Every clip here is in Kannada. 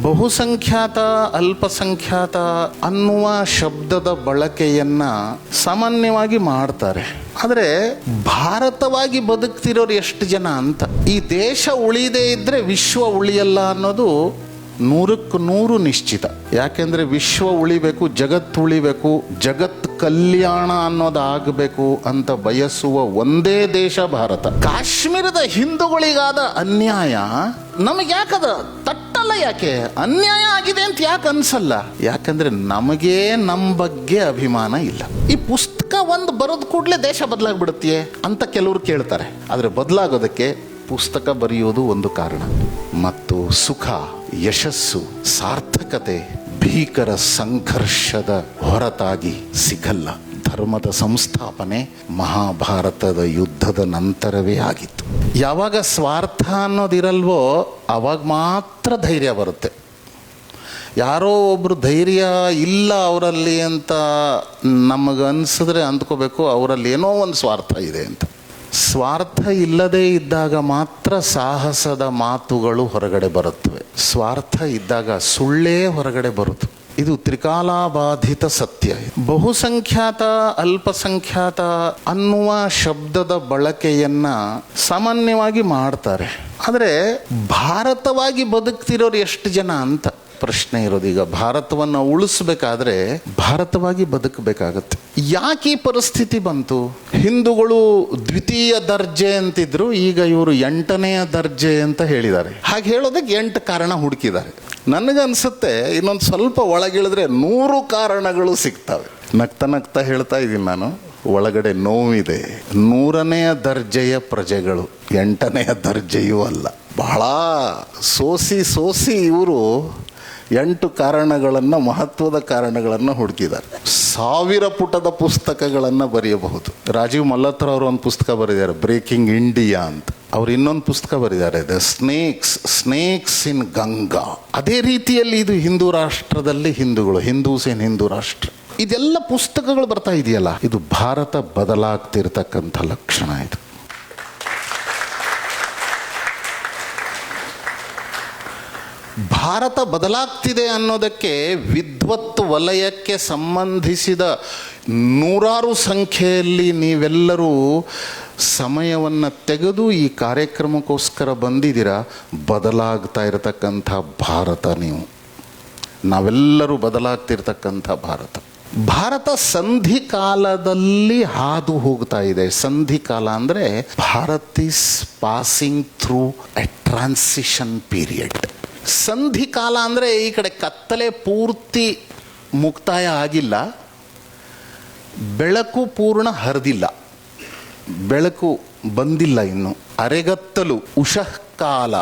ಬಹುಸಂಖ್ಯಾತ ಅಲ್ಪಸಂಖ್ಯಾತ ಅನ್ನುವ ಶಬ್ದದ ಬಳಕೆಯನ್ನ ಸಾಮಾನ್ಯವಾಗಿ ಮಾಡ್ತಾರೆ. ಆದರೆ ಭಾರತವಾಗಿ ಬದುಕ್ತಿರೋರು ಎಷ್ಟು ಜನ ಅಂತ. ಈ ದೇಶ ಉಳಿದೇ ಇದ್ರೆ ವಿಶ್ವ ಉಳಿಯಲ್ಲ ಅನ್ನೋದು 100ಕ್ಕೆ 100 ನಿಶ್ಚಿತ. ಯಾಕೆಂದ್ರೆ ವಿಶ್ವ ಉಳಿಬೇಕು, ಜಗತ್ತು ಉಳಿಬೇಕು, ಜಗತ್ ಕಲ್ಯಾಣ ಅನ್ನೋದಾಗಬೇಕು ಅಂತ ಬಯಸುವ ಒಂದೇ ದೇಶ ಭಾರತ. ಕಾಶ್ಮೀರದ ಹಿಂದೂಗಳಿಗಾದ ಅನ್ಯಾಯ ನಮಗೆ ಯಾಕದ ತಟ್ಟಲ್ಲ? ಯಾಕೆ ಅನ್ಯಾಯ ಆಗಿದೆ ಅಂತ ಯಾಕೆ ಅನ್ಸಲ್ಲ? ಯಾಕಂದ್ರೆ ನಮಗೇ ನಮ್ಮ ಬಗ್ಗೆ ಅಭಿಮಾನ ಇಲ್ಲ. ಈ ಪುಸ್ತಕ ಒಂದು ಬರೋದ್ ಕೂಡಲೇ ದೇಶ ಬದಲಾಗ್ಬಿಡುತ್ತೆ ಅಂತ ಕೆಲವರು ಕೇಳ್ತಾರೆ. ಆದ್ರೆ ಬದಲಾಗೋದಕ್ಕೆ ಪುಸ್ತಕ ಬರೆಯೋದು ಒಂದು ಕಾರಣ. ಮತ್ತು ಸುಖ, ಯಶಸ್ಸು, ಸಾರ್ಥಕತೆ ಭೀಕರ ಸಂಘರ್ಷದ ಹೊರತಾಗಿ ಸಿಗಲ್ಲ. ಧರ್ಮದ ಸಂಸ್ಥಾಪನೆ ಮಹಾಭಾರತದ ಯುದ್ಧದ ನಂತರವೇ ಆಗಿತ್ತು. ಯಾವಾಗ ಸ್ವಾರ್ಥ ಅನ್ನೋದಿರಲ್ವೋ ಅವಾಗ ಮಾತ್ರ ಧೈರ್ಯ ಬರುತ್ತೆ. ಯಾರೋ ಒಬ್ರು ಧೈರ್ಯ ಇಲ್ಲ ಅವರಲ್ಲಿ ಅಂತ ನಮಗನ್ಸಿದ್ರೆ ಅಂದ್ಕೋಬೇಕು ಅವರಲ್ಲಿ ಏನೋ ಒಂದು ಸ್ವಾರ್ಥ ಇದೆ ಅಂತ. ಸ್ವಾರ್ಥ ಇಲ್ಲದೇ ಇದ್ದಾಗ ಮಾತ್ರ ಸಾಹಸದ ಮಾತುಗಳು ಹೊರಗಡೆ ಬರುತ್ತವೆ. ಸ್ವಾರ್ಥ ಇದ್ದಾಗ ಸುಳ್ಳೇ ಹೊರಗಡೆ ಬರುತ್ತದೆ. ಇದು ತ್ರಿಕಾಲಾಬಾಧಿತ ಸತ್ಯ. ಬಹುಸಂಖ್ಯಾತ ಅಲ್ಪಸಂಖ್ಯಾತ ಅನ್ನುವ ಶಬ್ದದ ಬಳಕೆಯನ್ನ ಸಾಮಾನ್ಯವಾಗಿ ಮಾಡ್ತಾರೆ. ಆದರೆ ಭಾರತವಾಗಿ ಬದುಕ್ತಿರೋರು ಎಷ್ಟು ಜನ ಅಂತ ಪ್ರಶ್ನೆ ಇರೋದು. ಈಗ ಭಾರತವನ್ನು ಉಳಿಸ್ಬೇಕಾದ್ರೆ ಭಾರತವಾಗಿ ಬದುಕಬೇಕಾಗತ್ತೆ. ಯಾಕೆ ಈ ಪರಿಸ್ಥಿತಿ ಬಂತು? ಹಿಂದೂಗಳು ದ್ವಿತೀಯ ದರ್ಜೆ ಅಂತಿದ್ರು, ಈಗ ಇವರು 8ನೇ ದರ್ಜೆ ಅಂತ ಹೇಳಿದ್ದಾರೆ. ಹಾಗೆ ಹೇಳೋದಕ್ಕೆ 8 ಕಾರಣ ಹುಡುಕಿದ್ದಾರೆ. ನನಗನ್ಸುತ್ತೆ ಇನ್ನೊಂದು ಸ್ವಲ್ಪ ಒಳಗಿಳಿದ್ರೆ 100 ಕಾರಣಗಳು ಸಿಗ್ತವೆ. ನಗ್ತಾ ನಗ್ತಾ ಹೇಳ್ತಾ ಇದ್ದೀನಿ ನಾನು, ಒಳಗಡೆ ನೋವಿದೆ. 100ನೇ ದರ್ಜೆಯ ಪ್ರಜೆಗಳು, 8ನೇ ದರ್ಜೆಯೂ ಅಲ್ಲ. ಬಹಳ ಸೋಸಿ ಇವರು 8 ಕಾರಣಗಳನ್ನು, ಮಹತ್ವದ ಕಾರಣಗಳನ್ನು ಹುಡುಕಿದ್ದಾರೆ. 1000 ಪುಟದ ಪುಸ್ತಕಗಳನ್ನು ಬರೆಯಬಹುದು. ರಾಜೀವ್ ಮಲ್ಹೋತ್ರಾ ಅವರು ಒಂದು ಪುಸ್ತಕ ಬರೆದಿದ್ದಾರೆ, ಬ್ರೇಕಿಂಗ್ ಇಂಡಿಯಾ ಅಂತ. ಅವ್ರು ಇನ್ನೊಂದು ಪುಸ್ತಕ ಬರೆದಿದ್ದಾರೆ, ದ ಸ್ನೇಕ್ಸ್ ಇನ್ ಗಂಗಾ. ಅದೇ ರೀತಿಯಲ್ಲಿ ಇದು ಹಿಂದೂ ರಾಷ್ಟ್ರದಲ್ಲಿ ಹಿಂದೂಗಳು, ಹಿಂದೂಸ್ ಇನ್ ಹಿಂದೂ ರಾಷ್ಟ್ರ. ಇದೆಲ್ಲ ಪುಸ್ತಕಗಳು ಬರ್ತಾ ಇದೆಯಲ್ಲ, ಇದು ಭಾರತ ಬದಲಾಗ್ತಿರ್ತಕ್ಕಂಥ ಲಕ್ಷಣ. ಇದು ಭಾರತ ಬದಲಾಗ್ತಿದೆ ಅನ್ನೋದಕ್ಕೆ ವಿದ್ವತ್ ವಲಯಕ್ಕೆ ಸಂಬಂಧಿಸಿದ 100 ಸಂಖ್ಯೆಯಲ್ಲಿ ನೀವೆಲ್ಲರೂ ಸಮಯವನ್ನು ತೆಗೆದು ಈ ಕಾರ್ಯಕ್ರಮಕ್ಕೋಸ್ಕರ ಬಂದಿದ್ದೀರಾ. ಬದಲಾಗ್ತಾ ಇರತಕ್ಕಂಥ ಭಾರತ ನೀವು, ನಾವೆಲ್ಲರೂ ಬದಲಾಗ್ತಿರ್ತಕ್ಕಂಥ ಭಾರತ. ಭಾರತ ಸಂಧಿಕಾಲದಲ್ಲಿ ಹಾದು ಹೋಗ್ತಾ ಇದೆ. ಸಂಧಿಕಾಲ ಅಂದರೆ Bharat is passing through a transition period. ಸಂಧಿಕಾಲ ಅಂದರೆ ಈ ಕಡೆ ಕತ್ತಲೆ ಪೂರ್ತಿ ಮುಕ್ತಾಯ ಆಗಿಲ್ಲ, ಬೆಳಕು ಪೂರ್ಣ ಹರಿದಿಲ್ಲ, ಬೆಳಕು ಬಂದಿಲ್ಲ ಇನ್ನು. ಅರೆಗತ್ತಲು, ಉಷಃಕಾಲ,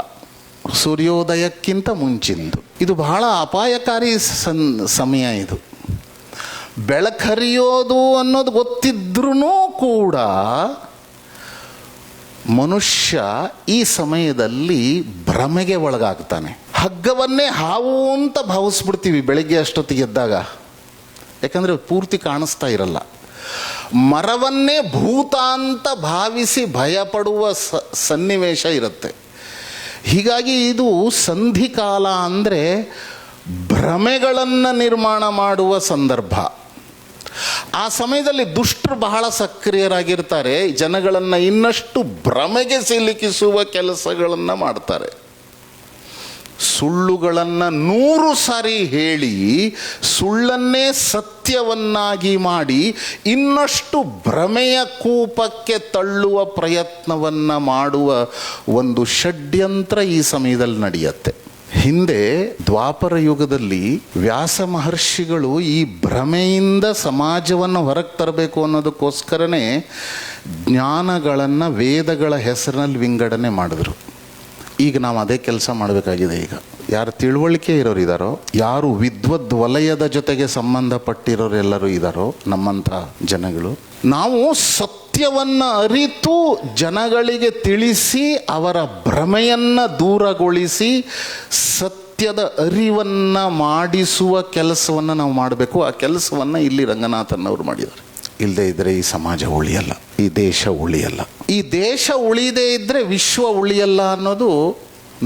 ಸೂರ್ಯೋದಯಕ್ಕಿಂತ ಮುಂಚಿಂದು. ಇದು ಬಹಳ ಅಪಾಯಕಾರಿ ಸಮಯ. ಇದು ಬೆಳಕರಿಯೋದು ಅನ್ನೋದು ಗೊತ್ತಿದ್ರೂ ಕೂಡ ಮನುಷ್ಯ ಈ ಸಮಯದಲ್ಲಿ ಭ್ರಮೆಗೆ ಒಳಗಾಗ್ತಾನೆ. ಹಗ್ಗವನ್ನೇ ಹಾವು ಅಂತ ಭಾವಿಸ್ಬಿಡ್ತೀವಿ ಬೆಳಗ್ಗೆ ಅಷ್ಟೊತ್ತಿಗೆ ಎದ್ದಾಗ, ಯಾಕಂದರೆ ಪೂರ್ತಿ ಕಾಣಿಸ್ತಾ ಇರಲ್ಲ. ಮರವನ್ನೇ ಭೂತ ಅಂತ ಭಾವಿಸಿ ಭಯಪಡುವ ಸನ್ನಿವೇಶ ಇರುತ್ತೆ. ಹೀಗಾಗಿ ಇದು ಸಂಧಿಕಾಲ ಅಂದರೆ ಭ್ರಮೆಗಳನ್ನು ನಿರ್ಮಾಣ ಮಾಡುವ ಸಂದರ್ಭ. ಆ ಸಮಯದಲ್ಲಿ ದುಷ್ಟರು ಬಹಳ ಸಕ್ರಿಯರಾಗಿರ್ತಾರೆ. ಜನಗಳನ್ನು ಇನ್ನಷ್ಟು ಭ್ರಮೆಗೆ ಸಿಲುಕಿಸುವ ಕೆಲಸಗಳನ್ನು ಮಾಡ್ತಾರೆ. ಸುಳ್ಳುಗಳನ್ನು 100 ಸಾರಿ ಹೇಳಿ ಸುಳ್ಳನ್ನೇ ಸತ್ಯವನ್ನಾಗಿ ಮಾಡಿ ಇನ್ನಷ್ಟು ಭ್ರಮೆಯ ಕೂಪಕ್ಕೆ ತಳ್ಳುವ ಪ್ರಯತ್ನವನ್ನು ಮಾಡುವ ಒಂದು ಷಡ್ಯಂತ್ರ ಈ ಸಮಯದಲ್ಲಿ ನಡೆಯುತ್ತೆ. ಹಿಂದೆ ದ್ವಾಪರ ಯುಗದಲ್ಲಿ ವ್ಯಾಸ ಮಹರ್ಷಿಗಳು ಈ ಭ್ರಮೆಯಿಂದ ಸಮಾಜವನ್ನು ಹೊರಗೆ ತರಬೇಕು ಅನ್ನೋದಕ್ಕೋಸ್ಕರನೇ ಜ್ಞಾನಗಳನ್ನು ವೇದಗಳ ಹೆಸರಿನಲ್ಲಿ ವಿಂಗಡಣೆ ಮಾಡಿದ್ರು. ಈಗ ನಾವು ಅದೇ ಕೆಲಸ ಮಾಡಬೇಕಾಗಿದೆ. ಈಗ ಯಾರು ತಿಳುವಳಿಕೆ ಇರೋರು ಇದ್ದಾರೋ, ಯಾರು ವಿದ್ವದ್ ವಲಯದ ಜೊತೆಗೆ ಸಂಬಂಧಪಟ್ಟಿರೋರೆಲ್ಲರೂ ಇದ್ದಾರೋ ನಮ್ಮಂಥ ಜನಗಳು, ನಾವು ಸತ್ಯವನ್ನು ಅರಿತು ಜನಗಳಿಗೆ ತಿಳಿಸಿ ಅವರ ಭ್ರಮೆಯನ್ನು ದೂರಗೊಳಿಸಿ ಸತ್ಯದ ಅರಿವನ್ನು ಮಾಡಿಸುವ ಕೆಲಸವನ್ನು ನಾವು ಮಾಡಬೇಕು. ಆ ಕೆಲಸವನ್ನು ಇಲ್ಲಿ ರಂಗನಾಥನ್ ಅವರು ಮಾಡಿದ್ದಾರೆ. ಇಲ್ಲದೆ ಇದ್ದರೆ ಈ ಸಮಾಜ ಉಳಿಯಲ್ಲ, ಈ ದೇಶ ಉಳಿಯಲ್ಲ. ಈ ದೇಶ ಉಳಿಯದೇ ಇದ್ದರೆ ವಿಶ್ವ ಉಳಿಯಲ್ಲ ಅನ್ನೋದು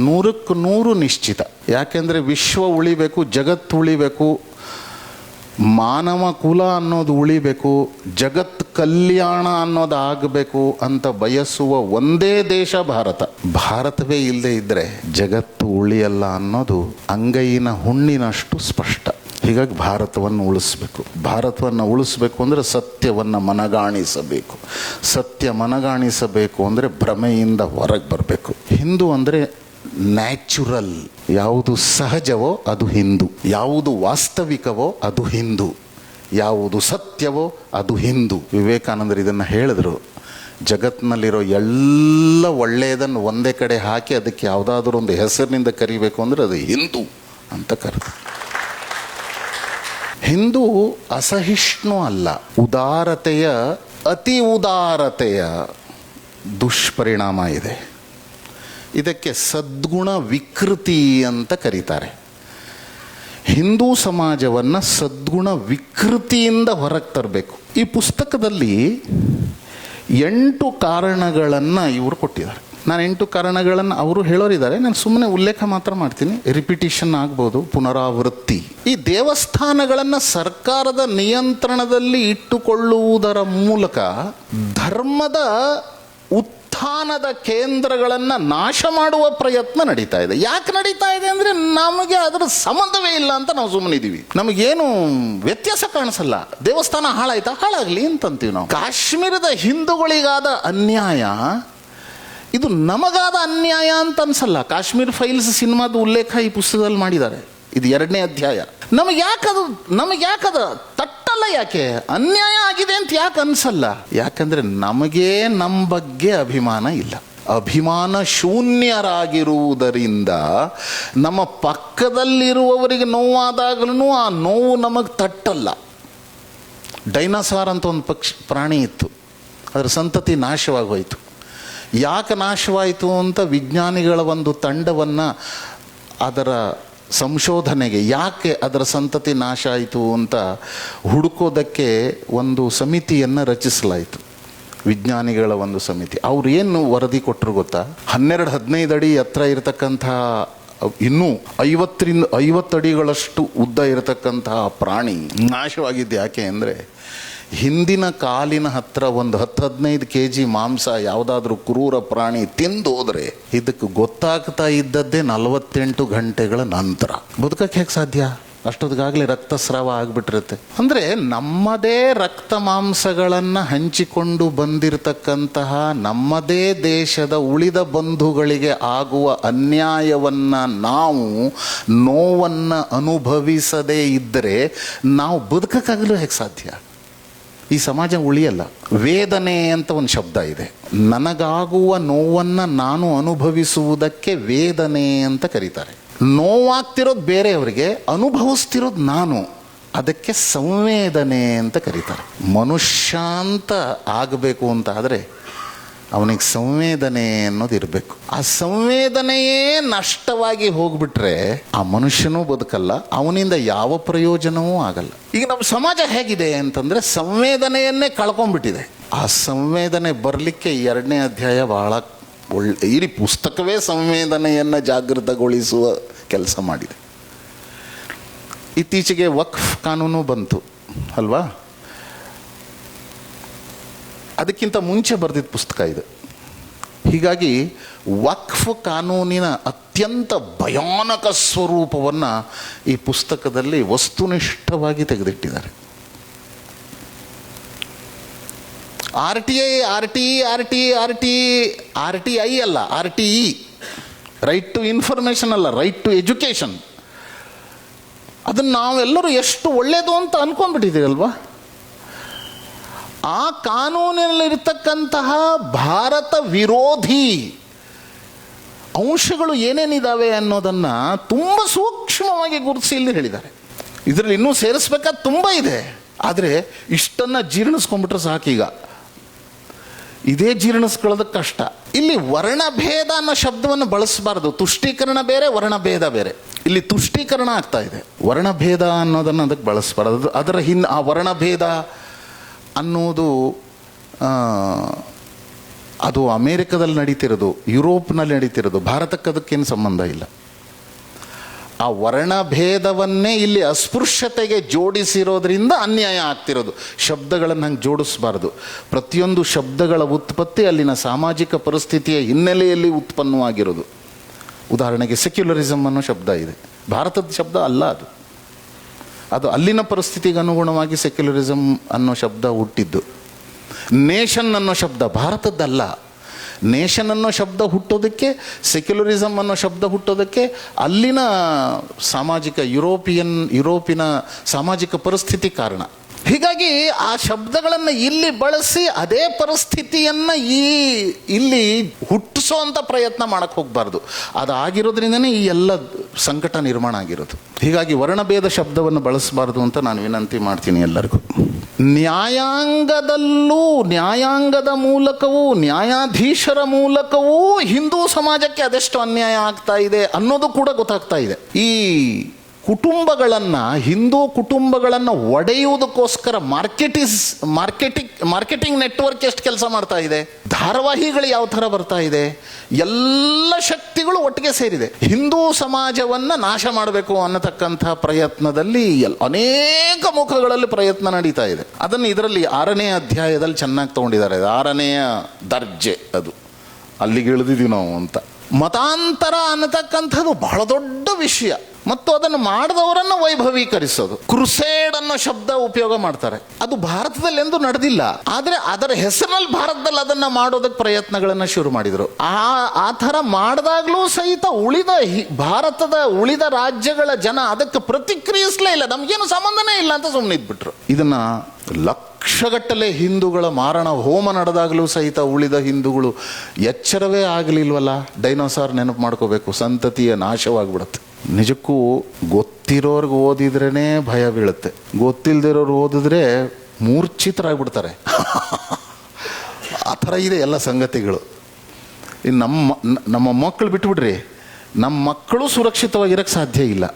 100ಕ್ಕೆ 100 ನಿಶ್ಚಿತ. ಯಾಕೆಂದರೆ ವಿಶ್ವ ಉಳಿಬೇಕು, ಜಗತ್ತು ಉಳಿಬೇಕು, ಮಾನವ ಕುಲ ಅನ್ನೋದು ಉಳಿಬೇಕು, ಜಗತ್ ಕಲ್ಯಾಣ ಅನ್ನೋದು ಆಗಬೇಕು ಅಂತ ಬಯಸುವ ಒಂದೇ ದೇಶ ಭಾರತ. ಭಾರತವೇ ಇಲ್ಲದೆ ಇದ್ದರೆ ಜಗತ್ತು ಉಳಿಯಲ್ಲ ಅನ್ನೋದು ಅಂಗೈನ ಹುಣ್ಣಿನಷ್ಟು ಸ್ಪಷ್ಟ. ಹೀಗಾಗಿ ಭಾರತವನ್ನು ಉಳಿಸ್ಬೇಕು. ಭಾರತವನ್ನು ಉಳಿಸ್ಬೇಕು ಅಂದರೆ ಸತ್ಯವನ್ನು ಮನಗಾಣಿಸಬೇಕು. ಸತ್ಯ ಮನಗಾಣಿಸಬೇಕು ಅಂದರೆ ಭ್ರಮೆಯಿಂದ ಹೊರಗೆ ಬರಬೇಕು. ಹಿಂದೂ ಅಂದರೆ ನ್ಯಾಚುರಲ್, ಯಾವುದು ಸಹಜವೋ ಅದು ಹಿಂದೂ, ಯಾವುದು ವಾಸ್ತವಿಕವೋ ಅದು ಹಿಂದೂ, ಯಾವುದು ಸತ್ಯವೋ ಅದು ಹಿಂದೂ. ವಿವೇಕಾನಂದರು ಇದನ್ನು ಹೇಳಿದ್ರು. ಜಗತ್ತಿನಲ್ಲಿರೋ ಎಲ್ಲ ಒಳ್ಳೆಯದನ್ನು ಒಂದೇ ಕಡೆ ಹಾಕಿ ಅದಕ್ಕೆ ಯಾವುದಾದ್ರೂ ಒಂದು ಹೆಸರಿನಿಂದ ಕರಿಬೇಕು ಅಂದರೆ ಅದು ಹಿಂದೂ ಅಂತ ಕರೆದು. ಹಿಂದೂ ಅಸಹಿಷ್ಣು ಅಲ್ಲ, ಉದಾರತೆಯ ಅತಿ ಉದಾರತೆಯ ದುಷ್ಪರಿಣಾಮ ಇದೆ. ಇದಕ್ಕೆ ಸದ್ಗುಣ ವಿಕೃತಿ ಅಂತ ಕರೀತಾರೆ. ಹಿಂದೂ ಸಮಾಜವನ್ನು ಸದ್ಗುಣ ವಿಕೃತಿಯಿಂದ ಹೊರಗೆ ತರಬೇಕು. ಈ ಪುಸ್ತಕದಲ್ಲಿ 8 ಕಾರಣಗಳನ್ನು ಇವರು ಕೊಟ್ಟಿದ್ದಾರೆ. ನಾನು 8 ಕಾರಣಗಳನ್ನು ಅವರು ಹೇಳೋರಿದ್ದಾರೆ, ನಾನು ಸುಮ್ಮನೆ ಉಲ್ಲೇಖ ಮಾತ್ರ ಮಾಡ್ತೀನಿ. ರಿಪಿಟೇಷನ್ ಆಗ್ಬೋದು, ಪುನರಾವೃತ್ತಿ. ಈ ದೇವಸ್ಥಾನಗಳನ್ನು ಸರ್ಕಾರದ ನಿಯಂತ್ರಣದಲ್ಲಿ ಇಟ್ಟುಕೊಳ್ಳುವುದರ ಮೂಲಕ ಧರ್ಮದ ಉತ್ಥಾನದ ಕೇಂದ್ರಗಳನ್ನು ನಾಶ ಮಾಡುವ ಪ್ರಯತ್ನ ನಡೀತಾ ಇದೆ. ಯಾಕೆ ನಡೀತಾ ಇದೆ ಅಂದರೆ ನಮಗೆ ಅದರ ಸಂಬಂಧವೇ ಇಲ್ಲ ಅಂತ ನಾವು ಸುಮ್ಮನಿದ್ದೀವಿ. ನಮಗೇನು ವ್ಯತ್ಯಾಸ ಕಾಣಿಸಲ್ಲ. ದೇವಸ್ಥಾನ ಹಾಳಾಯ್ತಾ, ಹಾಳಾಗಲಿ ಅಂತಂತೀವಿ ನಾವು. ಕಾಶ್ಮೀರದ ಹಿಂದೂಗಳಿಗಾದ ಅನ್ಯಾಯ ಇದು ನಮಗಾದ ಅನ್ಯಾಯ ಅಂತ ಅನ್ಸಲ್ಲ. ಕಾಶ್ಮೀರ್ ಫೈಲ್ಸ್ ಸಿನಿಮಾದ ಉಲ್ಲೇಖ ಈ ಪುಸ್ತಕದಲ್ಲಿ ಮಾಡಿದ್ದಾರೆ. ಇದು 2ನೇ ಅಧ್ಯಾಯ. ನಮಗೆ ಯಾಕದು ತಟ್ಟಲ್ಲ? ಯಾಕೆ ಅನ್ಯಾಯ ಆಗಿದೆ ಅಂತ ಯಾಕೆ ಅನ್ಸಲ್ಲ? ಯಾಕಂದ್ರೆ ನಮಗೇ ನಮ್ಮ ಬಗ್ಗೆ ಅಭಿಮಾನ ಇಲ್ಲ. ಅಭಿಮಾನ ಶೂನ್ಯರಾಗಿರುವುದರಿಂದ ನಮ್ಮ ಪಕ್ಕದಲ್ಲಿರುವವರಿಗೆ ನೋವಾದಾಗಲೂ ಆ ನೋವು ನಮಗೆ ತಟ್ಟಲ್ಲ. ಡೈನೋಸಾರ್ ಅಂತ ಒಂದು ಪ್ರಾಣಿ ಇತ್ತು, ಅದರ ಸಂತತಿ ನಾಶವಾಗಿ ಹೋಯಿತು. ಯಾಕೆ ನಾಶವಾಯಿತು ಅಂತ ವಿಜ್ಞಾನಿಗಳ ಒಂದು ತಂಡವನ್ನು ಅದರ ಸಂಶೋಧನೆಗೆ, ಯಾಕೆ ಅದರ ಸಂತತಿ ನಾಶ ಆಯಿತು ಅಂತ ಹುಡುಕೋದಕ್ಕೆ ಒಂದು ಸಮಿತಿಯನ್ನು ರಚಿಸಲಾಯಿತು. ವಿಜ್ಞಾನಿಗಳ ಒಂದು ಸಮಿತಿ. ಅವ್ರು ಏನು ವರದಿ ಕೊಟ್ಟರು ಗೊತ್ತಾ? 12-15 ಅಡಿ ಎತ್ತರ ಇರತಕ್ಕಂತಹ, ಇನ್ನೂ 50 ಅಡಿಗಳಷ್ಟು ಉದ್ದ ಇರತಕ್ಕಂತಹ ಪ್ರಾಣಿ ನಾಶವಾಗಿದ್ದು ಯಾಕೆ ಅಂದರೆ, ಹಿಂದಿನ ಕಾಲಿನ ಹತ್ರ ಒಂದು 10-15 kg ಮಾಂಸ ಯಾವುದಾದ್ರೂ ಕ್ರೂರ ಪ್ರಾಣಿ ತಿಂದು ಹೋದರೆ ಇದಕ್ಕೆ ಗೊತ್ತಾಗ್ತಾ ಇದ್ದದ್ದೇ 48 ಗಂಟೆಗಳ ನಂತರ. ಬದುಕಕ್ಕೆ ಹೇಗೆ ಸಾಧ್ಯ? ಅಷ್ಟೊತ್ತಿಗಾಗಲೇ ರಕ್ತಸ್ರಾವ ಆಗಿಬಿಟ್ಟಿರುತ್ತೆ. ಅಂದರೆ ನಮ್ಮದೇ ರಕ್ತ ಮಾಂಸಗಳನ್ನು ಹಂಚಿಕೊಂಡು ಬಂದಿರತಕ್ಕಂತಹ ನಮ್ಮದೇ ದೇಶದ ಉಳಿದ ಬಂಧುಗಳಿಗೆ ಆಗುವ ಅನ್ಯಾಯವನ್ನು, ನಾವು ನೋವನ್ನು ಅನುಭವಿಸದೇ ಇದ್ದರೆ ನಾವು ಬದುಕಕ್ಕಾಗಲೂ ಹೇಗೆ ಸಾಧ್ಯ? ಈ ಸಮಾಜ ಉಳಿಯಲ್ಲ. ವೇದನೆ ಅಂತ ಒಂದು ಶಬ್ದ ಇದೆ. ನನಗಾಗುವ ನೋವನ್ನು ನಾನು ಅನುಭವಿಸುವುದಕ್ಕೆ ವೇದನೆ ಅಂತ ಕರೀತಾರೆ. ನೋವಾಗ್ತಿರೋದು ಬೇರೆಯವರಿಗೆ, ಅನುಭವಿಸ್ತಿರೋದು ನಾನು, ಅದಕ್ಕೆ ಸಂವೇದನೆ ಅಂತ ಕರೀತಾರೆ. ಮನುಷ್ಯ ಅಂತ ಆಗಬೇಕು ಅಂತ ಆದರೆ ಅವನಿಗೆ ಸಂವೇದನೆ ಅನ್ನೋದು ಇರಬೇಕು. ಆ ಸಂವೇದನೆಯೇ ನಷ್ಟವಾಗಿ ಹೋಗ್ಬಿಟ್ರೆ ಆ ಮನುಷ್ಯನೂ ಬದುಕಲ್ಲ, ಅವನಿಂದ ಯಾವ ಪ್ರಯೋಜನವೂ ಆಗಲ್ಲ. ಈಗ ನಮ್ಮ ಸಮಾಜ ಹೇಗಿದೆ ಅಂತಂದರೆ ಸಂವೇದನೆಯನ್ನೇ ಕಳ್ಕೊಂಡ್ಬಿಟ್ಟಿದೆ. ಆ ಸಂವೇದನೆ ಬರಲಿಕ್ಕೆ 2ನೇ ಅಧ್ಯಾಯ ಬಹಳ ಇಡೀ ಪುಸ್ತಕವೇ ಸಂವೇದನೆಯನ್ನು ಜಾಗೃತಗೊಳಿಸುವ ಕೆಲಸ ಮಾಡಿದೆ. ಇತ್ತೀಚೆಗೆ ವಕ್ಫ್ ಕಾನೂನು ಬಂತು ಅಲ್ವಾ? ಅದಕ್ಕಿಂತ ಮುಂಚೆ ಬರೆದಿದ್ದ ಪುಸ್ತಕ ಇದು. ಹೀಗಾಗಿ ವಕ್ಫ್ ಕಾನೂನಿನ ಅತ್ಯಂತ ಭಯಾನಕ ಸ್ವರೂಪವನ್ನು ಈ ಪುಸ್ತಕದಲ್ಲಿ ವಸ್ತುನಿಷ್ಠವಾಗಿ ತೆಗೆದಿಟ್ಟಿದ್ದಾರೆ. RTI ಅಲ್ಲ, RTE, ರೈಟ್ ಟು ಇನ್ಫಾರ್ಮೇಷನ್ ಅಲ್ಲ, ರೈಟ್ ಟು ಎಜುಕೇಷನ್. ಅದನ್ನು ನಾವೆಲ್ಲರೂ ಎಷ್ಟು ಒಳ್ಳೆಯದು ಅಂತ ಅಂದ್ಕೊಂಡ್ಬಿಟ್ಟಿದ್ದೀರಲ್ವಾ? ಆ ಕಾನೂನಿನಲ್ಲಿರ್ತಕ್ಕಂತಹ ಭಾರತ ವಿರೋಧಿ ಅಂಶಗಳು ಏನೇನಿದ್ದಾವೆ ಅನ್ನೋದನ್ನು ತುಂಬ ಸೂಕ್ಷ್ಮವಾಗಿ ಗುರುತಿಸಿ ಇಲ್ಲಿ ಹೇಳಿದ್ದಾರೆ. ಇದರಲ್ಲಿ ಇನ್ನೂ ಸೇರಿಸ್ಬೇಕಾದ ತುಂಬ ಇದೆ. ಆದರೆ ಇಷ್ಟನ್ನು ಜೀರ್ಣಿಸ್ಕೊಂಡ್ಬಿಟ್ರೆ ಸಾಕೀಗ. ಇದೇ ಜೀರ್ಣಿಸ್ಕೊಳ್ಳೋದಕ್ಕೆ ಕಷ್ಟ. ಇಲ್ಲಿ ವರ್ಣಭೇದ ಅನ್ನೋ ಶಬ್ದವನ್ನು ಬಳಸಬಾರ್ದು. ತುಷ್ಟೀಕರಣ ಬೇರೆ, ವರ್ಣಭೇದ ಬೇರೆ. ಇಲ್ಲಿ ತುಷ್ಟೀಕರಣ ಆಗ್ತಾ ಇದೆ. ವರ್ಣಭೇದ ಅನ್ನೋದನ್ನು ಅದಕ್ಕೆ ಬಳಸಬಾರ್ದು. ಅದರ ಆ ವರ್ಣಭೇದ ಅನ್ನೋದು ಅದು ಅಮೇರಿಕದಲ್ಲಿ ನಡೀತಿರೋದು, ಯುರೋಪ್ನಲ್ಲಿ ನಡೀತಿರೋದು. ಭಾರತಕ್ಕೆ ಅದಕ್ಕೇನು ಸಂಬಂಧ ಇಲ್ಲ. ಆ ವರ್ಣಭೇದವನ್ನೇ ಇಲ್ಲಿ ಅಸ್ಪೃಶ್ಯತೆಗೆ ಜೋಡಿಸಿರೋದ್ರಿಂದ ಅನ್ಯಾಯ ಆಗ್ತಿರೋದು. ಶಬ್ದಗಳನ್ನು ಹಂಗೆ ಜೋಡಿಸಬಾರ್ದು. ಪ್ರತಿಯೊಂದು ಶಬ್ದಗಳ ಉತ್ಪತ್ತಿ ಅಲ್ಲಿನ ಸಾಮಾಜಿಕ ಪರಿಸ್ಥಿತಿಯ ಹಿನ್ನೆಲೆಯಲ್ಲಿ ಉತ್ಪನ್ನವಾಗಿರೋದು. ಉದಾಹರಣೆಗೆ ಸೆಕ್ಯುಲರಿಸಮ್ ಅನ್ನೋ ಶಬ್ದ ಇದೆ, ಭಾರತದ ಶಬ್ದ ಅಲ್ಲ ಅದು. ಅದು ಅಲ್ಲಿನ ಪರಿಸ್ಥಿತಿಗೆ ಅನುಗುಣವಾಗಿ ಸೆಕ್ಯುಲರಿಸಮ್ ಅನ್ನೋ ಶಬ್ದ ಹುಟ್ಟಿದ್ದು. ನೇಷನ್ ಅನ್ನೋ ಶಬ್ದ ಭಾರತದ್ದಲ್ಲ. ನೇಷನ್ ಅನ್ನೋ ಶಬ್ದ ಹುಟ್ಟೋದಕ್ಕೆ, ಸೆಕ್ಯುಲರಿಸಮ್ ಅನ್ನೋ ಶಬ್ದ ಹುಟ್ಟೋದಕ್ಕೆ ಅಲ್ಲಿನ ಸಾಮಾಜಿಕ ಯುರೋಪಿನ ಸಾಮಾಜಿಕ ಪರಿಸ್ಥಿತಿ ಕಾರಣ. ಹೀಗಾಗಿ ಆ ಶಬ್ದಗಳನ್ನು ಇಲ್ಲಿ ಬಳಸಿ ಅದೇ ಪರಿಸ್ಥಿತಿಯನ್ನು ಇಲ್ಲಿ ಹುಟ್ಟಿಸೋ ಅಂಥ ಪ್ರಯತ್ನ ಮಾಡಕ್ಕೆ ಹೋಗಬಾರ್ದು. ಅದಾಗಿರೋದ್ರಿಂದನೇ ಈ ಎಲ್ಲ ಸಂಕಟ ನಿರ್ಮಾಣ ಆಗಿರೋದು. ಹೀಗಾಗಿ ವರ್ಣಭೇದ ಶಬ್ದವನ್ನು ಬಳಸಬಾರ್ದು ಅಂತ ನಾನು ವಿನಂತಿ ಮಾಡ್ತೀನಿ ಎಲ್ಲರಿಗೂ. ನ್ಯಾಯಾಂಗದಲ್ಲೂ, ನ್ಯಾಯಾಂಗದ ಮೂಲಕವೂ, ನ್ಯಾಯಾಧೀಶರ ಮೂಲಕವೂ ಹಿಂದೂ ಸಮಾಜಕ್ಕೆ ಅದೆಷ್ಟು ಅನ್ಯಾಯ ಆಗ್ತಾ ಇದೆ ಅನ್ನೋದು ಕೂಡ ಗೊತ್ತಾಗ್ತಾ ಇದೆ. ಈ ಕುಟುಂಬಗಳನ್ನು, ಹಿಂದೂ ಕುಟುಂಬಗಳನ್ನು ಒಡೆಯುವುದಕ್ಕೋಸ್ಕರ ಮಾರ್ಕೆಟಿಂಗ್ ನೆಟ್ವರ್ಕ್ ಎಷ್ಟು ಕೆಲಸ ಮಾಡ್ತಾ ಇದೆ, ಧಾರಾವಾಹಿಗಳು ಯಾವ ಥರ ಬರ್ತಾ ಇದೆ, ಎಲ್ಲ ಶಕ್ತಿಗಳು ಒಟ್ಟಿಗೆ ಸೇರಿದೆ. ಹಿಂದೂ ಸಮಾಜವನ್ನು ನಾಶ ಮಾಡಬೇಕು ಅನ್ನತಕ್ಕಂಥ ಪ್ರಯತ್ನದಲ್ಲಿ ಅನೇಕ ಮುಖಗಳಲ್ಲಿ ಪ್ರಯತ್ನ ನಡೀತಾ ಇದೆ. ಅದನ್ನು ಇದರಲ್ಲಿ 6ನೇ ಅಧ್ಯಾಯದಲ್ಲಿ ಚೆನ್ನಾಗಿ ತಗೊಂಡಿದ್ದಾರೆ. 6ನೇಯ ದರ್ಜೆ ಅದು, ಅಲ್ಲಿಗೆ ಇಳಿದಿದ್ದೀವಿ ನಾವು ಅಂತ. ಮತಾಂತರ ಅನ್ನತಕ್ಕಂಥದ್ದು ಬಹಳ ದೊಡ್ಡ ವಿಷಯ ಮತ್ತು ಅದನ್ನು ಮಾಡಿದವರನ್ನು ವೈಭವೀಕರಿಸೋದು. ಕ್ರುಸೇಡ್ ಅನ್ನೋ ಶಬ್ದ ಉಪಯೋಗ ಮಾಡ್ತಾರೆ. ಅದು ಭಾರತದಲ್ಲಿ ಎಂದೂ ನಡೆದಿಲ್ಲ. ಆದರೆ ಅದರ ಹೆಸರಿನಲ್ಲಿ ಭಾರತದಲ್ಲಿ ಅದನ್ನು ಮಾಡೋದಕ್ಕೆ ಪ್ರಯತ್ನಗಳನ್ನು ಶುರು ಮಾಡಿದರು. ಆ ಥರ ಮಾಡಿದಾಗಲೂ ಸಹಿತ ಭಾರತದ ಉಳಿದ ರಾಜ್ಯಗಳ ಜನ ಅದಕ್ಕೆ ಪ್ರತಿಕ್ರಿಯಿಸಲೇ ಇಲ್ಲ. ನಮಗೇನು ಸಂಬಂಧನೇ ಇಲ್ಲ ಅಂತ ಸುಮ್ಮನೆ ಇದ್ಬಿಟ್ರು. ಇದನ್ನು ಲಕ್ಷಗಟ್ಟಲೆ ಹಿಂದೂಗಳ ಮಾರಣ ಹೋಮ ನಡೆದಾಗಲೂ ಸಹಿತ ಉಳಿದ ಹಿಂದೂಗಳು ಎಚ್ಚರವೇ ಆಗಲಿಲ್ವಲ್ಲ. ಡೈನೋಸಾರ್ ನೆನಪು ಮಾಡ್ಕೋಬೇಕು, ಸಂತತಿಯ ನಾಶವಾಗಿಬಿಡುತ್ತೆ. ನಿಜಕ್ಕೂ ಗೊತ್ತಿರೋರ್ಗೆ ಓದಿದ್ರೇ ಭಯ ಬೀಳುತ್ತೆ, ಗೊತ್ತಿಲ್ಲದಿರೋರು ಓದಿದ್ರೆ ಮೂರ್ಛಿತರಾಗ್ಬಿಡ್ತಾರೆ. ಆ ಥರ ಇದೆ ಎಲ್ಲ ಸಂಗತಿಗಳು. ಇನ್ನು ನಮ್ಮ ಮಕ್ಕಳು ಬಿಟ್ಬಿಡ್ರಿ, ನಮ್ಮ ಮಕ್ಕಳು ಸುರಕ್ಷಿತವಾಗಿರೋಕ್ಕೆ ಸಾಧ್ಯ ಇಲ್ಲ.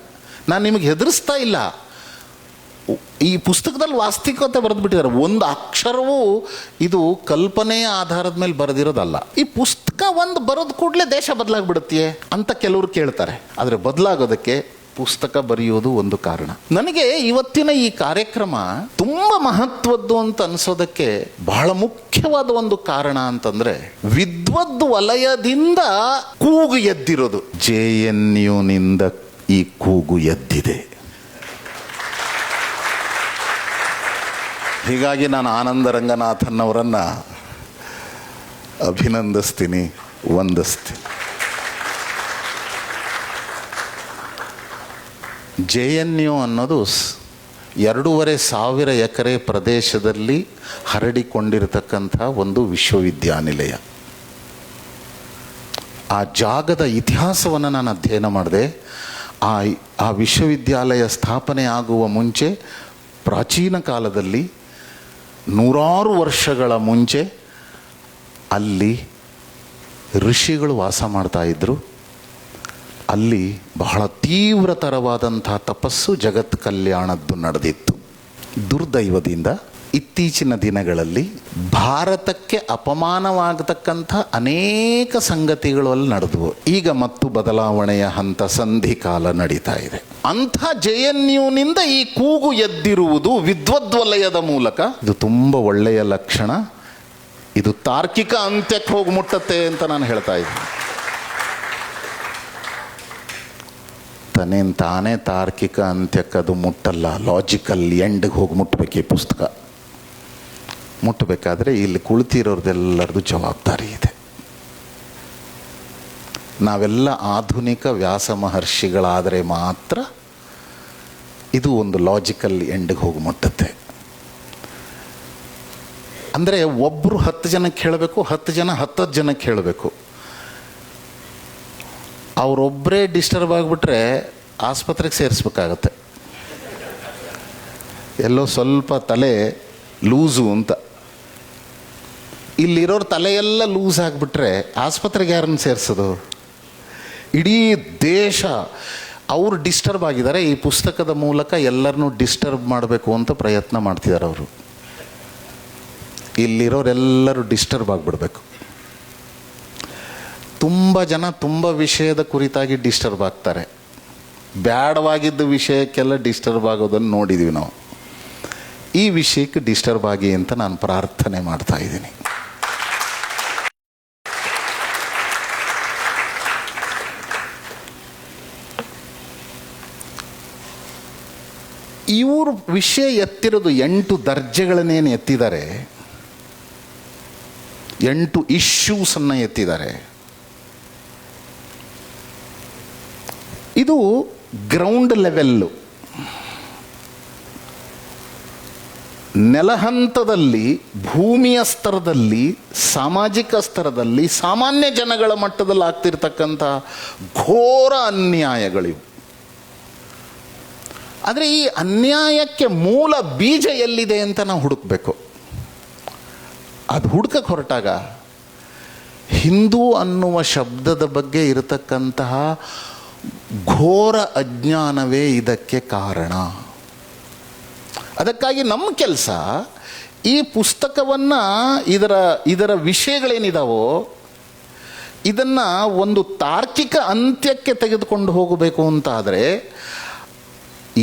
ನಾನು ನಿಮಗೆ ಹೆದರಿಸ್ತಾ ಇಲ್ಲ. ಈ ಪುಸ್ತಕದಲ್ಲಿ ವಾಸ್ತವಿಕತೆ ಬರೆದ್ಬಿಟ್ಟಿದ್ದಾರೆ. ಒಂದು ಅಕ್ಷರವೂ ಇದು ಕಲ್ಪನೆಯ ಆಧಾರದ ಮೇಲೆ ಬರೆದಿರೋದಲ್ಲ. ಈ ಪುಸ್ತಕ ಒಂದು ಬರೆದ ಕೂಡಲೇ ದೇಶ ಬದಲಾಗ್ಬಿಡುತ್ತೆ ಅಂತ ಕೆಲವರು ಕೇಳ್ತಾರೆ. ಆದರೆ ಬದಲಾಗೋದಕ್ಕೆ ಪುಸ್ತಕ ಬರೆಯೋದು ಒಂದು ಕಾರಣ. ನನಗೆ ಇವತ್ತಿನ ಈ ಕಾರ್ಯಕ್ರಮ ತುಂಬ ಮಹತ್ವದ್ದು ಅಂತ ಅನಿಸೋದಕ್ಕೆ ಬಹಳ ಮುಖ್ಯವಾದ ಒಂದು ಕಾರಣ ಅಂತಂದ್ರೆ, ವಿದ್ವದ್ ವಲಯದಿಂದ ಕೂಗು ಎದ್ದಿರೋದು. JNUನಿಂದ ಈ ಕೂಗು ಎದ್ದಿದೆ. ಹೀಗಾಗಿ ನಾನು ಆನಂದ ರಂಗನಾಥನ್ ಅವರನ್ನು ಅಭಿನಂದಿಸ್ತೀನಿ, ವಂದಿಸ್ತೀನಿ. JNU ಅನ್ನೋದು 2,500 ಎಕರೆ ಪ್ರದೇಶದಲ್ಲಿ ಹರಡಿಕೊಂಡಿರತಕ್ಕಂಥ ಒಂದು ವಿಶ್ವವಿದ್ಯಾನಿಲಯ. ಆ ಜಾಗದ ಇತಿಹಾಸವನ್ನು ನಾನು ಅಧ್ಯಯನ ಮಾಡಿದೆ. ಆ ವಿಶ್ವವಿದ್ಯಾಲಯ ಸ್ಥಾಪನೆ ಆಗುವ ಮುಂಚೆ, ಪ್ರಾಚೀನ ಕಾಲದಲ್ಲಿ 100 ವರ್ಷಗಳ ಮುಂಚೆ ಅಲ್ಲಿ ಋಷಿಗಳು ವಾಸ ಮಾಡ್ತಾ ಇದ್ದರು. ಅಲ್ಲಿ ಬಹಳ ತೀವ್ರತರವಾದಂಥ ತಪಸ್ಸು, ಜಗತ್ ಕಲ್ಯಾಣದ್ದು ನಡೆದಿತ್ತು. ದುರ್ದೈವದಿಂದ ಇತ್ತೀಚಿನ ದಿನಗಳಲ್ಲಿ ಭಾರತಕ್ಕೆ ಅಪಮಾನವಾಗತಕ್ಕಂಥ ಅನೇಕ ಸಂಗತಿಗಳು ಅಲ್ಲಿ ನಡೆದವು. ಈಗ ಮತ್ತು ಬದಲಾವಣೆಯ ಹಂತ, ಸಂಧಿಕಾಲ ನಡೀತಾ ಇದೆ. ಅಂಥ JNUನಿಂದ ಈ ಕೂಗು ಎದ್ದಿರುವುದು ವಿದ್ವದ್ವಲಯದ ಮೂಲಕ. ಇದು ತುಂಬ ಒಳ್ಳೆಯ ಲಕ್ಷಣ. ಇದು ತಾರ್ಕಿಕ ಅಂತ್ಯಕ್ಕೆ ಹೋಗಿ ಮುಟ್ಟತ್ತೆ ಅಂತ ನಾನು ಹೇಳ್ತಾ ಇದ್ದೀನಿ. ತಾನೇ ತಾರ್ಕಿಕ ಅಂತ್ಯಕ್ಕೆ ಅದು ಮುಟ್ಟಲ್ಲ, ಲಾಜಿಕಲ್ ಎಂಡ್ಗೆ ಹೋಗಿ ಮುಟ್ಟಬೇಕು. ಈ ಪುಸ್ತಕ ಮುಟ್ಟಬೇಕಾದ್ರೆ ಇಲ್ಲಿ ಕುಳಿತಿರೋರ್ದೆಲ್ಲರದು ಜವಾಬ್ದಾರಿ ಇದೆ. ನಾವೆಲ್ಲ ಆಧುನಿಕ ವ್ಯಾಸ ಮಹರ್ಷಿಗಳಾದರೆ ಮಾತ್ರ ಇದು ಒಂದು ಲಾಜಿಕಲ್ ಎಂಡ್ಗೆ ಹೋಗಿ ಮುಟ್ಟುತ್ತೆ. ಅಂದರೆ ಒಬ್ಬರು 10 ಜನಕ್ಕೆ ಹೇಳಬೇಕು, 10 ಜನ 10 ಜನಕ್ಕೆ ಹೇಳಬೇಕು. ಅವರೊಬ್ಬರೇ ಡಿಸ್ಟರ್ಬ್ ಆಗಿಬಿಟ್ರೆ ಆಸ್ಪತ್ರೆಗೆ ಸೇರಿಸ್ಬೇಕಾಗತ್ತೆ. ಎಲ್ಲೋ ಸ್ವಲ್ಪ ತಲೆ ಲೂಸು ಅಂತ. ಇಲ್ಲಿರೋರು ತಲೆಯೆಲ್ಲ ಲೂಸ್ ಆಗಿಬಿಟ್ರೆ ಆಸ್ಪತ್ರೆಗೆ ಯಾರನ್ನು ಸೇರಿಸೋದು? ಇಡೀ ದೇಶ ಅವರು ಡಿಸ್ಟರ್ಬ್ ಆಗಿದ್ದಾರೆ. ಈ ಪುಸ್ತಕದ ಮೂಲಕ ಎಲ್ಲರನ್ನೂ ಡಿಸ್ಟರ್ಬ್ ಮಾಡಬೇಕು ಅಂತ ಪ್ರಯತ್ನ ಮಾಡ್ತಿದ್ದಾರೆ ಅವರು. ಇಲ್ಲಿರೋರೆಲ್ಲರೂ ಡಿಸ್ಟರ್ಬ್ ಆಗಿಬಿಡ್ಬೇಕು. ತುಂಬ ಜನ ತುಂಬ ವಿಷಯದ ಕುರಿತಾಗಿ ಡಿಸ್ಟರ್ಬ್ ಆಗ್ತಾರೆ. ಬ್ಯಾಡವಾಗಿದ್ದ ವಿಷಯಕ್ಕೆಲ್ಲ ಡಿಸ್ಟರ್ಬ್ ಆಗೋದನ್ನು ನೋಡಿದ್ದೀವಿ ನಾವು. ಈ ವಿಷಯಕ್ಕೆ ಡಿಸ್ಟರ್ಬ್ ಆಗಿ ಅಂತ ನಾನು ಪ್ರಾರ್ಥನೆ ಮಾಡ್ತಾ ಇದ್ದೀನಿ. ಇವರು ವಿಷಯ ಎತ್ತಿರೋದು 8 ದರ್ಜೆಗಳನ್ನೇನು ಎತ್ತಿದ್ದಾರೆ, 8 ಇಶ್ಯೂಸನ್ನು ಎತ್ತಿದ್ದಾರೆ. ಇದು ಗ್ರೌಂಡ್ ಲೆವೆಲ್ಲು, ನೆಲಹಂತದಲ್ಲಿ, ಭೂಮಿಯ ಸ್ತರದಲ್ಲಿ, ಸಾಮಾಜಿಕ ಸ್ತರದಲ್ಲಿ, ಸಾಮಾನ್ಯ ಜನಗಳ ಮಟ್ಟದಲ್ಲಿ ಆಗ್ತಿರ್ತಕ್ಕಂಥ ಘೋರ ಅನ್ಯಾಯಗಳಿವು. ಆದರೆ ಈ ಅನ್ಯಾಯಕ್ಕೆ ಮೂಲ ಬೀಜ ಎಲ್ಲಿದೆ ಅಂತ ನಾವು ಹುಡುಕಬೇಕು. ಅದು ಹುಡುಕಕ್ಕೆ ಹೊರಟಾಗ ಹಿಂದೂ ಅನ್ನುವ ಶಬ್ದದ ಬಗ್ಗೆ ಇರತಕ್ಕಂತಹ ಘೋರ ಅಜ್ಞಾನವೇ ಇದಕ್ಕೆ ಕಾರಣ. ಅದಕ್ಕಾಗಿ ನಮ್ಮ ಕೆಲಸ ಈ ಪುಸ್ತಕವನ್ನು, ಇದರ ವಿಷಯಗಳೇನಿದಾವೋ ಇದನ್ನು ಒಂದು ತಾರ್ಕಿಕ ಅಂತ್ಯಕ್ಕೆ ತೆಗೆದುಕೊಂಡು ಹೋಗಬೇಕು ಅಂತಾದರೆ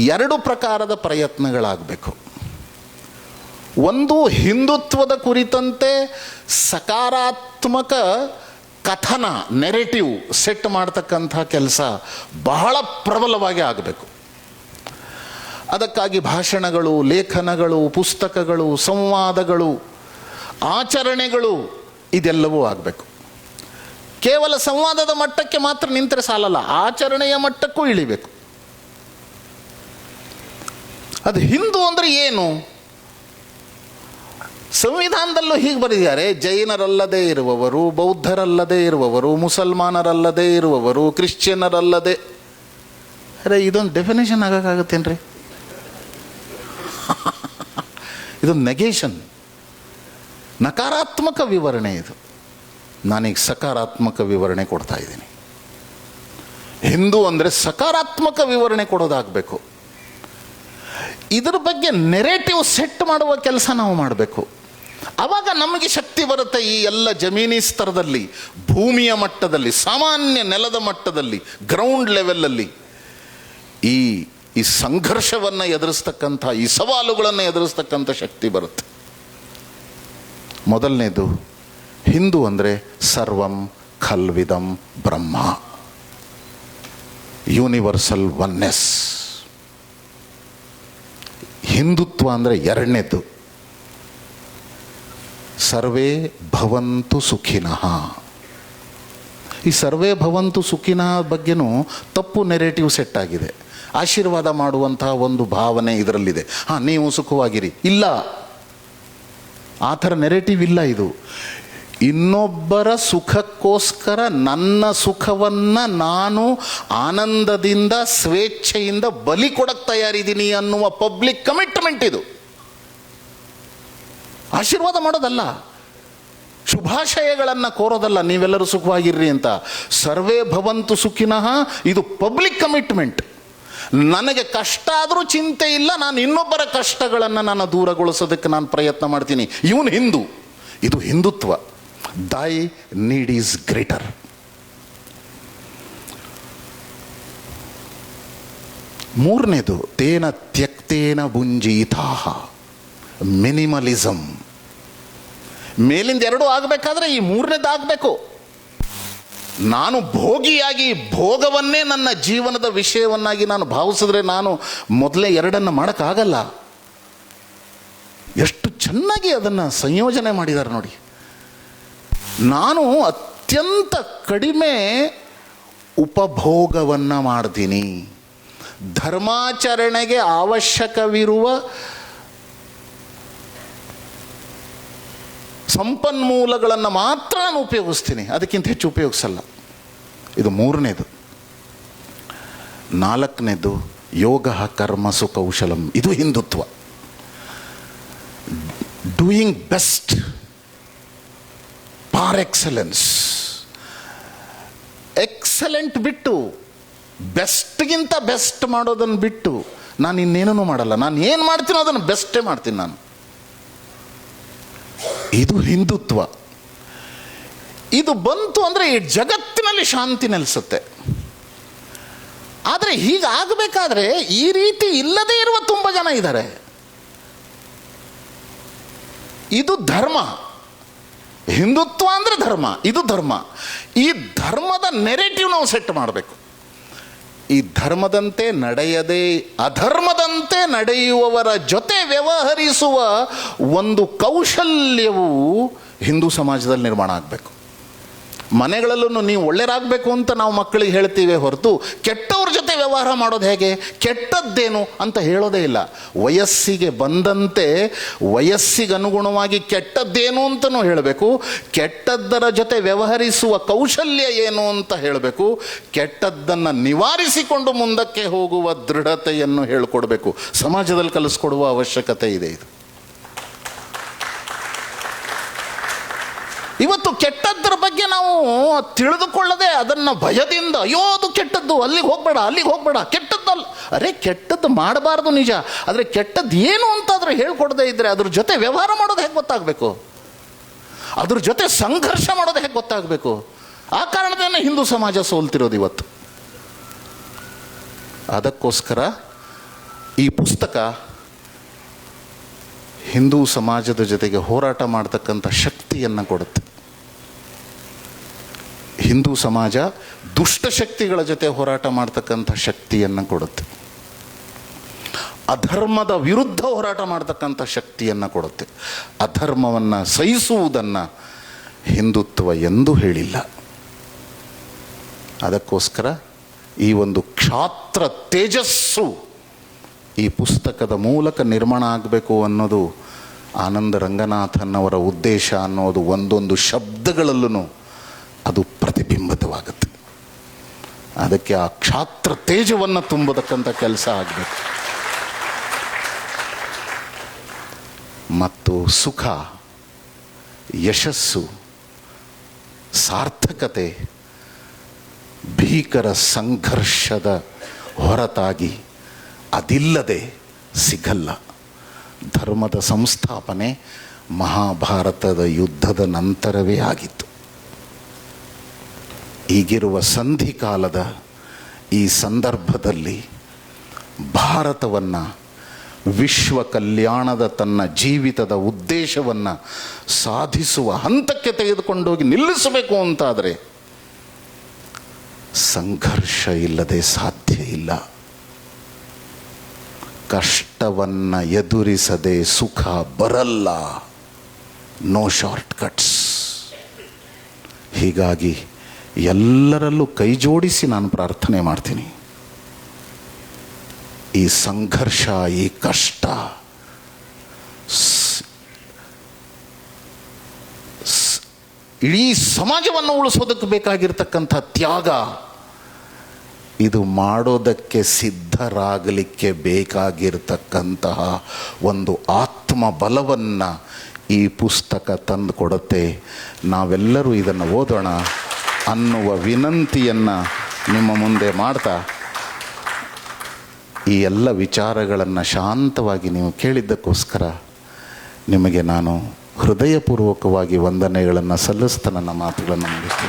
2 ಪ್ರಕಾರದ ಪ್ರಯತ್ನಗಳಾಗಬೇಕು. ಒಂದು, ಹಿಂದುತ್ವದ ಕುರಿತಂತೆ ಸಕಾರಾತ್ಮಕ ಕಥನ, ನೆರೆಟಿವ್ ಸೆಟ್ ಮಾಡ್ತಕ್ಕಂಥ ಕೆಲಸ ಬಹಳ ಪ್ರಬಲವಾಗಿ ಆಗಬೇಕು. ಅದಕ್ಕಾಗಿ ಭಾಷಣಗಳು, ಲೇಖನಗಳು, ಪುಸ್ತಕಗಳು, ಸಂವಾದಗಳು, ಆಚರಣೆಗಳು ಇದೆಲ್ಲವೂ ಆಗಬೇಕು. ಕೇವಲ ಸಂವಾದದ ಮಟ್ಟಕ್ಕೆ ಮಾತ್ರ ನಿಂತರೆ ಸಾಲಲ್ಲ, ಆಚರಣೆಯ ಮಟ್ಟಕ್ಕೂ ಇಳಿಬೇಕು. ಅದು ಹಿಂದೂ ಅಂದರೆ ಏನು? ಸಂವಿಧಾನದಲ್ಲೂ ಹೀಗೆ ಬರೆದಿದ್ದಾರೆ: ಜೈನರಲ್ಲದೆ ಇರುವವರು, ಬೌದ್ಧರಲ್ಲದೆ ಇರುವವರು, ಮುಸಲ್ಮಾನರಲ್ಲದೆ ಇರುವವರು, ಕ್ರಿಶ್ಚಿಯನರಲ್ಲದೆ. ಅರೆ, ಇದೊಂದು ಡೆಫಿನೇಷನ್ ಆಗೋಕ್ಕಾಗತ್ತೇನ್ರಿ? ಇದೊಂದು ನೆಗೇಷನ್, ನಕಾರಾತ್ಮಕ ವಿವರಣೆ. ಇದು ನಾನೀಗ ಸಕಾರಾತ್ಮಕ ವಿವರಣೆ ಕೊಡ್ತಾ ಇದ್ದೀನಿ. ಹಿಂದೂ ಅಂದರೆ ಸಕಾರಾತ್ಮಕ ವಿವರಣೆ ಕೊಡೋದಾಗಬೇಕು. ಇದರ ಬಗ್ಗೆ ನೆರೇಟಿವ್ ಸೆಟ್ ಮಾಡುವ ಕೆಲಸ ನಾವು ಮಾಡಬೇಕು. ಆವಾಗ ನಮಗೆ ಶಕ್ತಿ ಬರುತ್ತೆ. ಈ ಎಲ್ಲ ಜಮೀನಿ ಸ್ತರದಲ್ಲಿ, ಭೂಮಿಯ ಮಟ್ಟದಲ್ಲಿ, ಸಾಮಾನ್ಯ ನೆಲದ ಮಟ್ಟದಲ್ಲಿ, ಗ್ರೌಂಡ್ ಲೆವೆಲಲ್ಲಿ ಈ ಸಂಘರ್ಷವನ್ನು ಎದುರಿಸ್ತಕ್ಕಂಥ, ಈ ಸವಾಲುಗಳನ್ನು ಎದುರಿಸ್ತಕ್ಕಂಥ ಶಕ್ತಿ ಬರುತ್ತೆ. ಮೊದಲನೇದು, ಹಿಂದೂ ಅಂದರೆ ಸರ್ವಂ ಖಲ್ವಿದಂ ಬ್ರಹ್ಮ, ಯೂನಿವರ್ಸಲ್ ಒನ್ನೆಸ್. ಹಿಂದುತ್ವ ಅಂದರೆ ಎರಡನೇದು, ಸರ್ವೇ ಭವಂತು ಸುಖಿನಃ. ಈ ಸರ್ವೇ ಭವಂತು ಸುಖಿನಃ ಬಗ್ಗೆನೂ ತಪ್ಪು ನೆರೇಟಿವ್ ಸೆಟ್ ಆಗಿದೆ. ಆಶೀರ್ವಾದ ಮಾಡುವಂತಹ ಒಂದು ಭಾವನೆ ಇದರಲ್ಲಿದೆ. ನೀವು ಸುಖವಾಗಿರಿ. ಇಲ್ಲ, ಆ ಥರ ನೆರೇಟಿವ್ ಇಲ್ಲ. ಇದು ಇನ್ನೊಬ್ಬರ ಸುಖಕ್ಕೋಸ್ಕರ ನನ್ನ ಸುಖವನ್ನು ನಾನು ಆನಂದದಿಂದ, ಸ್ವೇಚ್ಛೆಯಿಂದ ಬಲಿ ಕೊಡಕ್ಕೆ ತಯಾರಿದ್ದೀನಿ ಅನ್ನುವ ಪಬ್ಲಿಕ್ ಕಮಿಟ್ಮೆಂಟ್ ಇದು. ಆಶೀರ್ವಾದ ಮಾಡೋದಲ್ಲ, ಶುಭಾಶಯಗಳನ್ನು ಕೋರೋದಲ್ಲ, ನೀವೆಲ್ಲರೂ ಸುಖವಾಗಿರ್ರಿ ಅಂತ. ಸರ್ವೇ ಭವಂತು ಸುಖಿನಃ ಇದು ಪಬ್ಲಿಕ್ ಕಮಿಟ್ಮೆಂಟ್. ನನಗೆ ಕಷ್ಟ ಆದರೂ ಚಿಂತೆ ಇಲ್ಲ, ನಾನು ಇನ್ನೊಬ್ಬರ ಕಷ್ಟಗಳನ್ನು ನಾನು ದೂರಗೊಳಿಸೋದಕ್ಕೆ ನಾನು ಪ್ರಯತ್ನ ಮಾಡ್ತೀನಿ. ಇವನು ಹಿಂದೂ. ಇದು ಹಿಂದುತ್ವ. ದೈ ನೀಡ್ ಈಸ್ ಗ್ರೇಟರ್. ಮೂರನೇದು, ತೇನ ತ್ಯಕ್ತೇನ ಭುಂಜೀತಾಹ, ಮಿನಿಮಲಿಸಮ್. ಮೇಲಿಂದ ಎರಡೂ ಆಗಬೇಕಾದ್ರೆ ಈ ಮೂರನೇದು ಆಗಬೇಕು. ನಾನು ಭೋಗಿಯಾಗಿ ಭೋಗವನ್ನೇ ನನ್ನ ಜೀವನದ ವಿಷಯವನ್ನಾಗಿ ನಾನು ಭಾವಿಸಿದ್ರೆ ನಾನು ಮೊದಲೇ ಎರಡನ್ನು ಮಾಡೋಕ್ಕಾಗಲ್ಲ. ಎಷ್ಟು ಚೆನ್ನಾಗಿ ಅದನ್ನು ಸಂಯೋಜನೆ ಮಾಡಿದ್ದಾರೆ ನೋಡಿ. ನಾನು ಅತ್ಯಂತ ಕಡಿಮೆ ಉಪಭೋಗವನ್ನು ಮಾಡ್ತೀನಿ. ಧರ್ಮಾಚರಣೆಗೆ ಅವಶ್ಯಕವಿರುವ ಸಂಪನ್ಮೂಲಗಳನ್ನು ಮಾತ್ರ ನಾನು ಉಪಯೋಗಿಸ್ತೀನಿ, ಅದಕ್ಕಿಂತ ಹೆಚ್ಚು ಉಪಯೋಗಿಸಲ್ಲ. ಇದು ಮೂರನೇದು. ನಾಲ್ಕನೇದು, ಯೋಗ ಕರ್ಮಸು ಕೌಶಲಂ. ಇದು ಹಿಂದುತ್ವ. ಡೂಯಿಂಗ್ ಬೆಸ್ಟ್ ಪಾರ್ ಎಕ್ಸಲೆನ್ಸ್. ಎಕ್ಸಲೆಂಟ್ ಬಿಟ್ಟು, ಬೆಸ್ಟ್ಗಿಂತ ಬೆಸ್ಟ್ ಮಾಡೋದನ್ನು ಬಿಟ್ಟು ನಾನು ಇನ್ನೇನೂ ಮಾಡಲ್ಲ. ನಾನು ಏನು ಮಾಡ್ತೀನೋ ಅದನ್ನು ಬೆಸ್ಟೇ ಮಾಡ್ತೀನಿ ನಾನು. ಇದು ಹಿಂದುತ್ವ. ಇದು ಬಂತು ಅಂದರೆ ಈ ಜಗತ್ತು ಜಗತ್ತಿನಲ್ಲಿ ಶಾಂತಿ ನೆಲೆಸುತ್ತೆ. ಆದರೆ ಹೀಗಾಗಬೇಕಾದ್ರೆ ಈ ರೀತಿ ಇಲ್ಲದೇ ಇರುವ ತುಂಬ ಜನ ಇದ್ದಾರೆ. ಇದು ಧರ್ಮ. ಹಿಂದುತ್ವ ಅಂದರೆ ಧರ್ಮ, ಇದು ಧರ್ಮ. ಈ ಧರ್ಮದ ನೆರೆಟಿವ್ ನಾವು ಸೆಟ್ ಮಾಡಬೇಕು. ಈ ಧರ್ಮದಂತೆ ನಡೆಯದೆ ಅಧರ್ಮದಂತೆ ನಡೆಯುವವರ ಜೊತೆ ವ್ಯವಹರಿಸುವ ಒಂದು ಕೌಶಲ್ಯವು ಹಿಂದೂ ಸಮಾಜದಲ್ಲಿ ನಿರ್ಮಾಣ ಆಗಬೇಕು. ಮನೆಗಳಲ್ಲೂ ನೀವು ಒಳ್ಳೆಯರಾಗಬೇಕು ಅಂತ ನಾವು ಮಕ್ಕಳಿಗೆ ಹೇಳ್ತೀವಿ ಹೊರತು ಕೆಟ್ಟವ್ರ ಜೊತೆ ವ್ಯವಹಾರ ಮಾಡೋದು ಹೇಗೆ, ಕೆಟ್ಟದ್ದೇನು ಅಂತ ಹೇಳೋದೇ ಇಲ್ಲ. ವಯಸ್ಸಿಗೆ ಬಂದಂತೆ ವಯಸ್ಸಿಗನುಗುಣವಾಗಿ ಕೆಟ್ಟದ್ದೇನು ಅಂತಲೂ ಹೇಳಬೇಕು, ಕೆಟ್ಟದ್ದರ ಜೊತೆ ವ್ಯವಹರಿಸುವ ಕೌಶಲ್ಯ ಏನು ಅಂತ ಹೇಳಬೇಕು, ಕೆಟ್ಟದ್ದನ್ನು ನಿವಾರಿಸಿಕೊಂಡು ಮುಂದಕ್ಕೆ ಹೋಗುವ ದೃಢತೆಯನ್ನು ಹೇಳಿಕೊಡ್ಬೇಕು. ಸಮಾಜದಲ್ಲಿ ಕಲಿಸ್ಕೊಡುವ ಅವಶ್ಯಕತೆ ಇದೆ. ಇದು ಇವತ್ತು ಕೆಟ್ಟದ್ದರ ಬಗ್ಗೆ ನಾವು ತಿಳಿದುಕೊಳ್ಳದೆ ಅದನ್ನು ಭಯದಿಂದ, ಅಯ್ಯೋ ಅದು ಕೆಟ್ಟದ್ದು, ಅಲ್ಲಿಗೆ ಹೋಗಬೇಡ ಕೆಟ್ಟದ್ದಲ್ಲ. ಅರೆ, ಕೆಟ್ಟದ್ದು ಮಾಡಬಾರ್ದು ನಿಜ, ಆದರೆ ಕೆಟ್ಟದ್ದು ಏನು ಅಂತಾದರೂ ಹೇಳ್ಕೊಡದೇ ಇದ್ದರೆ ಅದ್ರ ಜೊತೆ ವ್ಯವಹಾರ ಮಾಡೋದು ಹೇಗೆ ಗೊತ್ತಾಗಬೇಕು, ಅದ್ರ ಜೊತೆ ಸಂಘರ್ಷ ಮಾಡೋದು ಹೇಗೆ ಗೊತ್ತಾಗಬೇಕು. ಆ ಕಾರಣದಿಂದ ಹಿಂದೂ ಸಮಾಜ ಸೋಲ್ತಿರೋದು ಇವತ್ತು. ಅದಕ್ಕೋಸ್ಕರ ಈ ಪುಸ್ತಕ ಹಿಂದೂ ಸಮಾಜದ ಜೊತೆಗೆ ಹೋರಾಟ ಮಾಡ್ತಕ್ಕಂಥ ಶಕ್ತಿಯನ್ನು ಕೊಡುತ್ತೆ. ಹಿಂದೂ ಸಮಾಜ ದುಷ್ಟಶಕ್ತಿಗಳ ಜೊತೆ ಹೋರಾಟ ಮಾಡ್ತಕ್ಕಂಥ ಶಕ್ತಿಯನ್ನು ಕೊಡುತ್ತೆ. ಅಧರ್ಮದ ವಿರುದ್ಧ ಹೋರಾಟ ಮಾಡ್ತಕ್ಕಂಥ ಶಕ್ತಿಯನ್ನು ಕೊಡುತ್ತೆ. ಅಧರ್ಮವನ್ನು ಸಹಿಸುವುದನ್ನು ಹಿಂದುತ್ವ ಎಂದೂ ಹೇಳಿಲ್ಲ. ಅದಕ್ಕೋಸ್ಕರ ಈ ಒಂದು ಕ್ಷಾತ್ರ ತೇಜಸ್ಸು ಈ ಪುಸ್ತಕದ ಮೂಲಕ ನಿರ್ಮಾಣ ಆಗಬೇಕು ಅನ್ನೋದು ಆನಂದ ರಂಗನಾಥನ್ ಅವರ ಉದ್ದೇಶ ಅನ್ನೋದು ಒಂದೊಂದು ಶಬ್ದಗಳಲ್ಲೂ ಅದು ಪ್ರತಿಬಿಂಬಿತವಾಗುತ್ತೆ. ಅದಕ್ಕೆ ಆ ಕ್ಷಾತ್ರ ತೇಜವನ್ನು ತುಂಬತಕ್ಕಂಥ ಕೆಲಸ ಆಗಬೇಕು. ಮತ್ತು ಸುಖ, ಯಶಸ್ಸು, ಸಾರ್ಥಕತೆ ಭೀಕರ ಸಂಘರ್ಷದ ಹೊರತಾಗಿ ಅದಿಲ್ಲದೆ ಸಿಗಲ್ಲ. ಧರ್ಮದ ಸಂಸ್ಥಾಪನೆ ಮಹಾಭಾರತದ ಯುದ್ಧದ ನಂತರವೇ ಆಗಿತ್ತು. ಈಗಿರುವ ಸಂಧಿಕಾಲದ ಈ ಸಂದರ್ಭದಲ್ಲಿ ಭಾರತವನ್ನು ವಿಶ್ವ ಕಲ್ಯಾಣದ ತನ್ನ ಜೀವಿತದ ಉದ್ದೇಶವನ್ನು ಸಾಧಿಸುವ ಹಂತಕ್ಕೆ ತೆಗೆದುಕೊಂಡೋಗಿ ನಿಲ್ಲಿಸಬೇಕು ಅಂತಾದರೆ ಸಂಘರ್ಷ ಇಲ್ಲದೆ ಸಾಧ್ಯ ಇಲ್ಲ. ಕಷ್ಟವನ್ನು ಎದುರಿಸದೆ ಸುಖ ಬರಲ್ಲ. No shortcuts. ಹೀಗಾಗಿ ಎಲ್ಲರಲ್ಲೂ ಕೈ ಜೋಡಿಸಿ ನಾನು ಪ್ರಾರ್ಥನೆ ಮಾಡ್ತೀನಿ. ಈ ಸಂಘರ್ಷ, ಈ ಕಷ್ಟ ಇಡೀ ಸಮಾಜವನ್ನು ಉಳಿಸೋದಕ್ಕೆ ಬೇಕಾಗಿರ್ತಕ್ಕಂಥ ತ್ಯಾಗ, ಇದು ಮಾಡೋದಕ್ಕೆ ಸಿದ್ಧರಾಗಲಿಕ್ಕೆ ಬೇಕಾಗಿರ್ತಕ್ಕಂತಹ ಒಂದು ಆತ್ಮ ಬಲವನ್ನು ಈ ಪುಸ್ತಕ ತಂದು ಕೊಡುತ್ತೆ. ನಾವೆಲ್ಲರೂ ಇದನ್ನು ಓದೋಣ ಅನ್ನುವ ವಿನಂತಿಯನ್ನು ನಿಮ್ಮ ಮುಂದೆ ಮಾಡ್ತಾ, ಈ ಎಲ್ಲ ವಿಚಾರಗಳನ್ನು ಶಾಂತವಾಗಿ ನೀವು ಕೇಳಿದ್ದಕ್ಕೋಸ್ಕರ ನಿಮಗೆ ನಾನು ಹೃದಯಪೂರ್ವಕವಾಗಿ ವಂದನೆಗಳನ್ನು ಸಲ್ಲಿಸ್ತಾ ನನ್ನ ಮಾತುಗಳನ್ನು ಮುಗಿಸ್ತೇನೆ.